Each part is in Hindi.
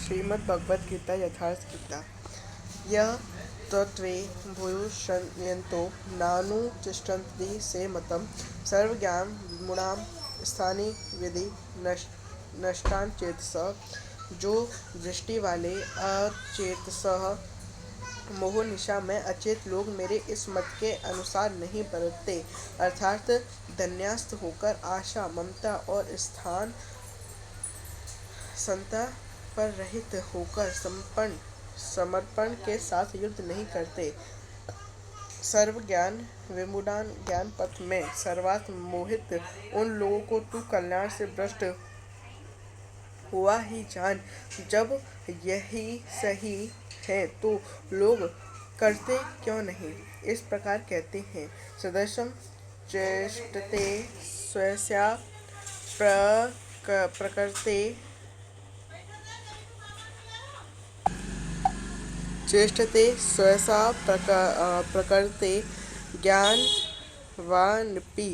श्रीमद् भगवद गीता यथार्थ गीता। यह तत्त्वे भूयश्रयन्तो नानुतिष्ठन्ति से मतं सर्वज्ञान विमूढां स्थानि विधि नष्टान चेतसः। जो दृष्टि वाले अचेतसः मोह निशा में अचेत लोग मेरे इस मत के अनुसार नहीं बरतते, अर्थात धन्यास्त होकर आशा, ममता और स्थान संता पर रहित होकर समर्पण के साथ युद्ध नहीं करते, सर्व ज्ञान विमूढ़ान ज्ञान पथ में सर्वात मोहित उन लोगों को तू कल्याण से भ्रष्ट हुआ ही जान। जब यही सही है तो लोग करते क्यों नहीं? इस प्रकार कहते हैं, सदृशं चेष्टते स्वस्या प्रकृते चेष्टते स्वसा प्रकृते ज्ञानवानपि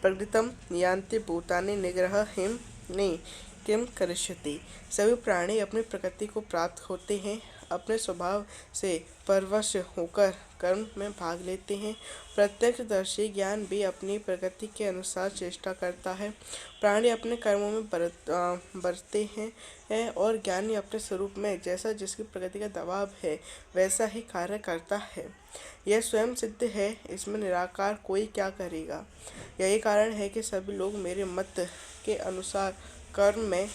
प्रकृतं यान्ति भूतानि निग्रहं ने किम करिष्यति। सभी प्राणी अपनी प्रकृति को प्राप्त होते हैं, अपने स्वभाव से परवश होकर कर्म में भाग लेते हैं। प्रत्यक्षदर्शी ज्ञान भी अपनी प्रकृति के अनुसार चेष्टा करता है। प्राणी अपने कर्मों में बरतते हैं और ज्ञानी अपने स्वरूप में जैसा जिसकी प्रकृति का दबाव है वैसा ही कार्य करता है। यह स्वयं सिद्ध है, इसमें निराकार कोई क्या करेगा। यही कारण है कि सभी लोग मेरे मत के अनुसार कर्म में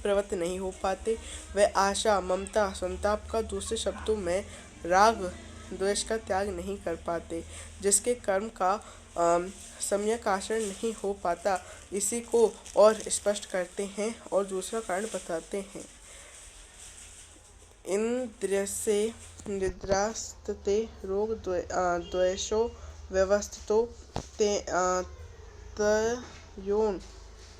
प्रवृत्त नहीं हो पाते। वे आशा, ममता, संताप का, दूसरे शब्दों में राग द्वेष का त्याग नहीं कर पाते। जिसके कर्म का सम्यक आचरण नहीं हो पाता, इसी को और स्पष्ट करते हैं और दूसरा कारण बताते हैं। इंद्रियस्य निद्रास्ते रोग द्वेषो व्यवस्थितो तयोन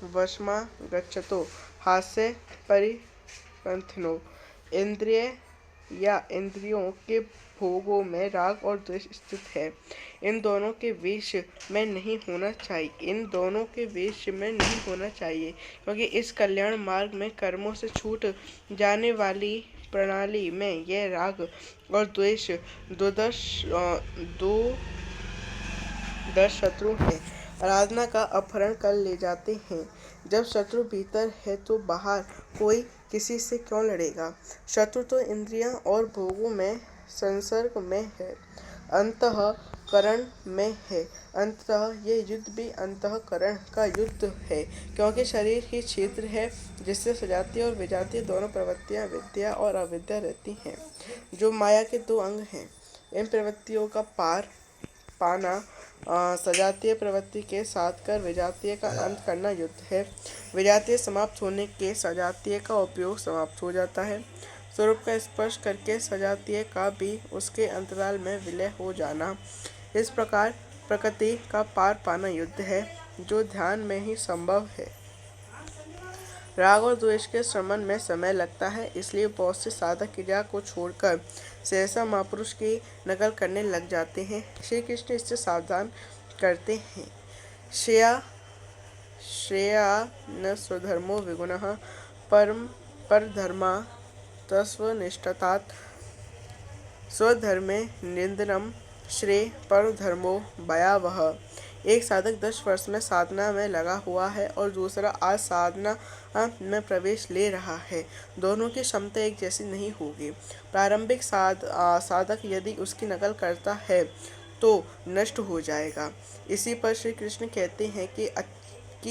वशमा गच्छतो हास्य परिपंथिनो। इंद्रिय या इंद्रियों के भोगों में राग और द्वेष स्थित है। इन दोनों के वश में नहीं होना चाहिए, क्योंकि इस कल्याण मार्ग में कर्मों से छूट जाने वाली प्रणाली में यह राग और द्वेष दो शत्रु हैं, आराधना का अपहरण कर ले जाते हैं। जब शत्रु भीतर है तो बाहर कोई किसी से क्यों लड़ेगा। शत्रु तो इंद्रियां और भोगों में संसर्ग में है, अंतःकरण में है। अंततः ये युद्ध भी अंतःकरण का युद्ध है, क्योंकि शरीर ही क्षेत्र है जिससे सजातीय और विजातीय दोनों प्रवृत्तियां, विद्या और अविद्या रहती हैं, जो माया के दो अंग हैं। इन प्रवृत्तियों का पार पाना सजातीय प्रवृत्ति के साथ कर विजातीय का अंत करना युद्ध है। विजातीय समाप्त होने के सजातीय का उपयोग समाप्त हो जाता है। स्वरूप का स्पर्श करके सजातीय का भी उसके अंतराल में विलय हो जाना। इस प्रकार प्रकृति का पार पाना युद्ध है, जो ध्यान में ही संभव है। राग और द्वेष के शमन में समय लगता है, इसलिए बहुत से साधक क्रिया को छोड़कर सहसा महापुरुष की नकल करने लग जाते हैं। श्री कृष्ण इससे सावधान करते हैं। श्रेया न स्वधर्मो विगुणः परधर्मा तस्वनिष्ठतात् स्वधर्मे निंदनम श्रेय परधर्मो भयावह। एक साधक 10 वर्ष में साधना में लगा हुआ है और दूसरा आज साधना में प्रवेश ले रहा है। दोनों की क्षमता एक जैसी नहीं होगी। प्रारंभिक साधक यदि उसकी नकल करता है तो नष्ट हो जाएगा। इसी पर श्री कृष्ण कहते हैं कि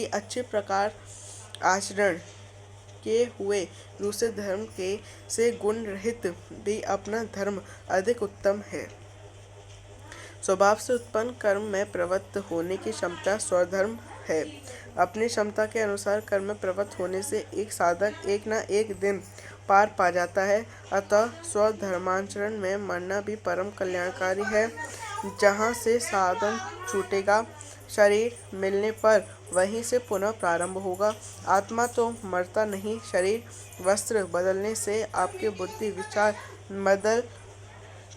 अच्छे प्रकार आचरण किए हुए दूसरे धर्म के से गुण रहित भी अपना धर्म अधिक उत्तम है। स्वभाव से उत्पन्न कर्म में प्रवृत्त होने की क्षमता स्वधर्म है। अपनी क्षमता के अनुसार कर्म में प्रवृत्त होने से एक साधक एक न एक दिन पार पा जाता है। अतः स्वधर्माचरण में मरना भी परम कल्याणकारी है। जहाँ से साधन छूटेगा, शरीर मिलने पर वहीं से पुनः प्रारंभ होगा। आत्मा तो मरता नहीं, शरीर वस्त्र बदलने से आपके बुद्धि विचार बदल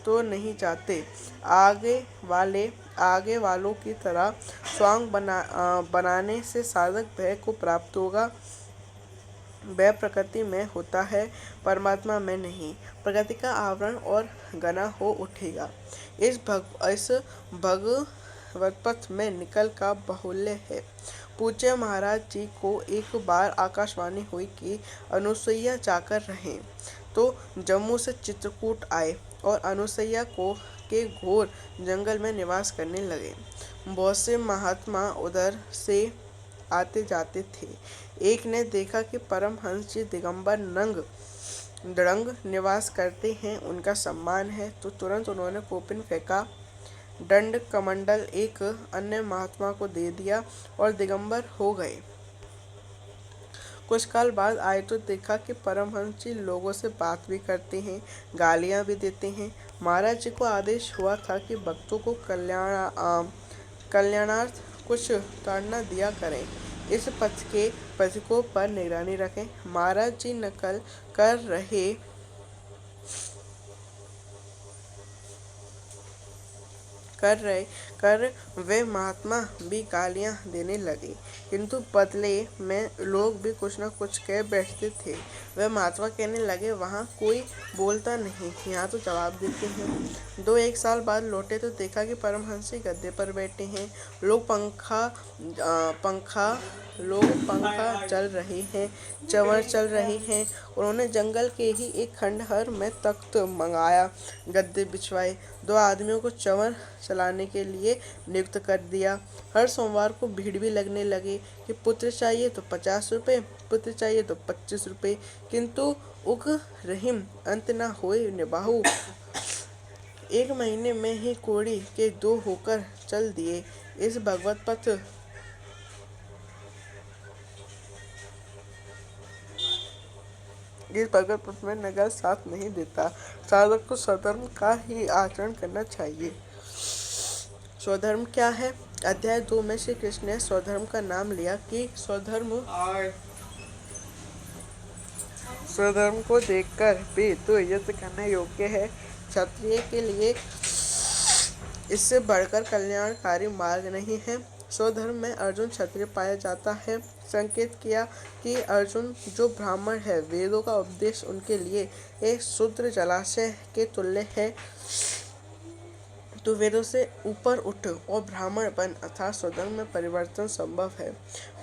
तो नहीं जाते। आगे वालों की तरह स्वांग बनाने से साधक भय को प्राप्त होगा। वह प्रकृति में होता है, परमात्मा में नहीं। प्रकृति का आवरण और घना हो उठेगा। इस भगवत पथ में निकल का बाहुल्य है। पूज्य महाराज जी को एक बार आकाशवाणी हुई कि अनुसुईया जाकर रहे, तो जम्मू से चित्रकूट आए और अनुसुईया को के घोर जंगल में निवास करने लगे। बहुत से महात्मा उधर से आते जाते थे। एक ने देखा कि परमहंस जी दिगंबर नंग दृढ़ निवास करते हैं, उनका सम्मान है, तो तुरंत उन्होंने कोपिन फेंका, दंड कमंडल एक अन्य महात्मा को दे दिया और दिगंबर हो गए। कुछ काल बाद आए तो देखा कि परमहंस जी लोगों से बात भी करते हैं, गालियां भी देते हैं। महाराज जी को आदेश हुआ था कि भक्तों को कल्याणार्थ कुछ ताड़ना दिया करें। इस पथ के पथिकों पर निगरानी रखें। महाराज जी नकल कर रहे कर वे महात्मा भी गालियां देने लगे, किंतु बदले में लोग भी कुछ न कुछ कह बैठते थे। वे महात्मा कहने लगे, वहाँ कोई बोलता नहीं, यहाँ तो जवाब देते हैं। दो एक साल बाद लौटे तो देखा कि परमहंस जी गद्दे पर बैठे हैं। लोग पंखा चल रहे हैं, चंवर चल रहे हैं। उन्होंने जंगल के ही एक खंडहर में तख्त मंगाया, गद्दे बिछवाए, दो आदमियों को चंवर चलाने के लिए नियुक्त कर दिया। हर सोमवार को भीड़ भी लगने लगी कि पुत्र चाहिए तो 50 रुपये, पुत्र चाहिए तो 25 रुपये, किंतु उग रहीम अंत न होए निबाहु। एक महीने में ही कोड़ी के दो होकर चल दिए। इस भगवत पथ में नगर साथ नहीं देता। साधक को स्वधर्म का ही आचरण करना चाहिए। स्वधर्म क्या है? अध्याय 2 में श्री कृष्ण ने स्वधर्म का नाम लिया कि स्वधर्म को देखकर भी तो युद्ध करना योग्य है। क्षत्रिय के लिए इससे बढ़कर कल्याणकारी मार्ग नहीं है। स्वधर्म में अर्जुन क्षत्रिय पाया जाता है। संकेत किया कि अर्जुन जो ब्राह्मण है, वेदों का उपदेश उनके लिए एक शूद्र जलाशय के तुल्य है। तो वेदों से ऊपर उठ और ब्राह्मण बन, अर्थात स्वधर्म में परिवर्तन संभव है।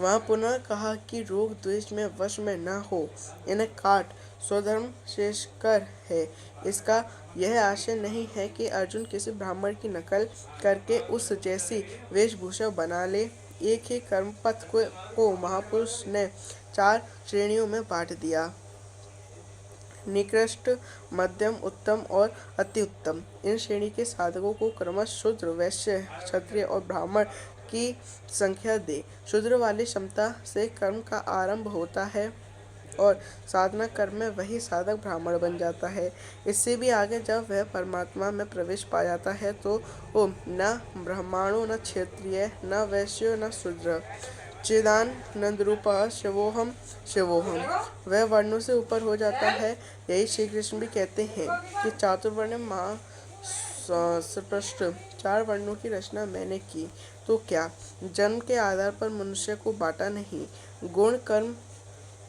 वहाँ पुनः कहा कि रोग द्वेष में वश में न हो, इन्हें काट, स्वधर्म श्रेष्ठकर है। इसका यह आशय नहीं है कि अर्जुन किसी ब्राह्मण की नकल करके उस जैसी वेशभूषा बना ले। एक ही कर्मपथ को महापुरुष ने 4 श्रेणियों में बांट दिया: निकृष्ट, मध्यम, उत्तम और अति उत्तम। इन श्रेणी के साधकों को क्रमशः शूद्र, वैश्य, क्षत्रिय और ब्राह्मण की संख्या दे। शूद्र वाली क्षमता से कर्म का आरंभ होता है और साधना कर्म में वही साधक ब्राह्मण बन जाता है। इससे भी आगे जब वह परमात्मा में प्रवेश पा जाता है तो न ब्राह्मणो न क्षत्रिय न वैश्यो न शूद्र, चिदानंदरूपः शिवोहम शिवोहम, वह वर्णों से ऊपर हो जाता है। यही श्री कृष्ण भी कहते हैं कि चातुर्वर्ण महास्पष्ट 4 वर्णों की रचना मैंने की। तो क्या जन्म के आधार पर मनुष्य को बांटा नहीं? गुण कर्म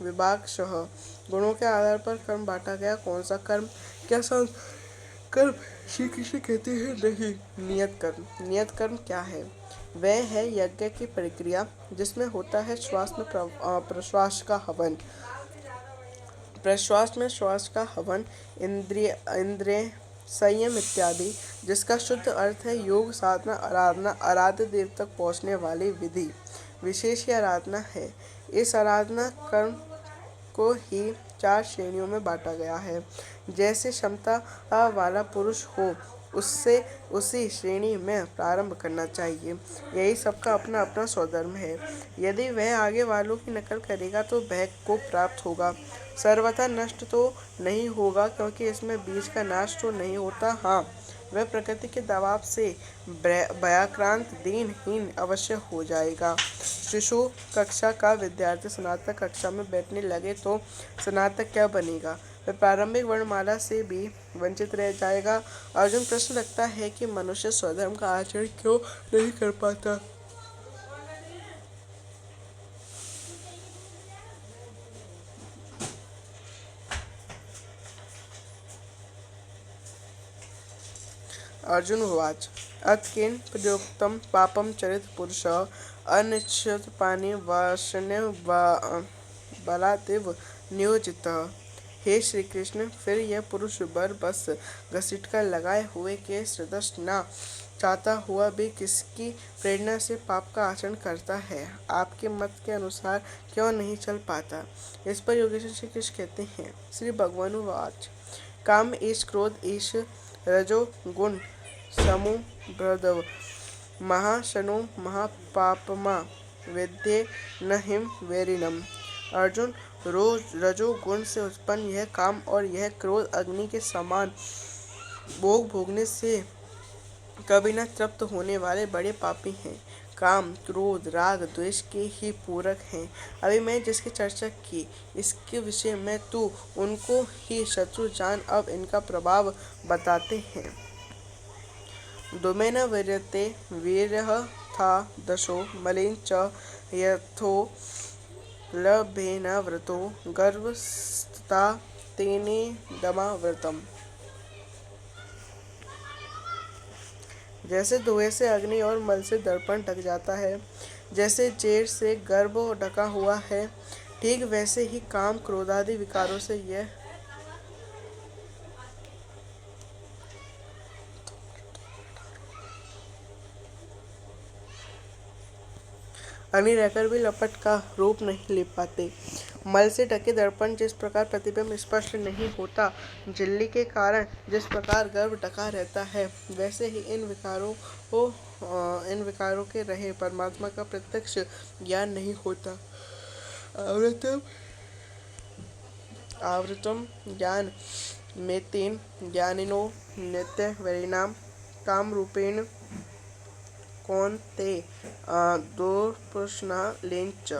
विभागशः, गुणों के आधार पर कर्म बांटा गया। कौन सा कर्म? क्या कर्म? श्री कृष्ण कहते हैं नहीं, नियत कर्म। नियत कर्म क्या है? वह है यज्ञ की प्रक्रिया जिसमें होता है श्वास में प्रश्वास का हवन, प्रश्वास में श्वास का हवन, इंद्रिय संयम इत्यादि, जिसका शुद्ध अर्थ है योग, साधना, आराधना, आराध्य देव तक पहुँचने वाली विधि विशेष की आराधना है। इस आराधना कर्म को ही 4 श्रेणियों में बांटा गया है। जैसे क्षमता वाला पुरुष हो, उससे उसी श्रेणी में प्रारंभ करना चाहिए। यही सबका अपना अपना स्वधर्म है। यदि वह आगे वालों की नकल करेगा तो वह को प्राप्त होगा, सर्वथा नष्ट तो नहीं होगा, क्योंकि इसमें बीज का नाश तो नहीं होता। हाँ, वह प्रकृति के दबाव से भयाक्रांत दीनहीन अवश्य हो जाएगा। शिशु कक्षा का विद्यार्थी स्नातक कक्षा में बैठने लगे तो स्नातक क्या बनेगा? वह प्रारंभिक वर्णमाला से भी वंचित रह जाएगा। अर्जुन प्रश्न रखता है कि मनुष्य स्वधर्म का आचरण क्यों नहीं कर पाता? अर्जुन उवाच अथ प्रयोक्तं पापं चरित पुरुषः अनिच्छत् पानि वासने बलादेव नियोजितः। हे श्री कृष्ण, फिर यह पुरुष बर बस घसीटकर लगाए हुए के सदृश ना चाहता हुआ भी किसकी प्रेरणा से पाप का आचरण करता है, आपके मत के अनुसार क्यों नहीं चल पाता। इस पर योगेश्वर श्री कृष्ण कहते हैं, श्री भगवानुवाच काम ईश क्रोध ईश रजो गुण समुद्रव महाशनो महापापमा विद्ये न हिम वेरिणम। अर्जुन, रोज रजोगुण से उत्पन्न यह काम और यह क्रोध अग्नि के समान भोग भोगने से कभी न तृप्त होने वाले बड़े पापी हैं। काम, क्रोध, राग, द्वेष के ही पूरक हैं। अभी मैं जिसकी चर्चा की इसके विषय में तू उनको ही शत्रु जान। अब इनका प्रभाव बताते हैं। दुमेन वीर्यते वीर्यः था दशो मलिन च यथो लभेन व्रतो गर्भस्था तेने दमाव्रतम। जैसे धुएं से अग्नि और मल से दर्पण ढक जाता है, जैसे जेर से गर्भ ढका हुआ है, ठीक वैसे ही काम क्रोधादि विकारों से यह अग्नि रहकर भी लपट का रूप नहीं ले पाते। मल से ढके दर्पण जिस प्रकार प्रतिबिंब स्पष्ट नहीं होता, झिल्ली के कारण जिस प्रकार गर्भ ढका रहता है, वैसे ही इन विकारों के रहे परमात्मा का प्रत्यक्ष ज्ञान नहीं होता। आवृतम ज्ञान में तीन ज्ञानिनो नित्य वरिणाम काम रूपेण कौन्ते दुर्प्रश्न लेंच।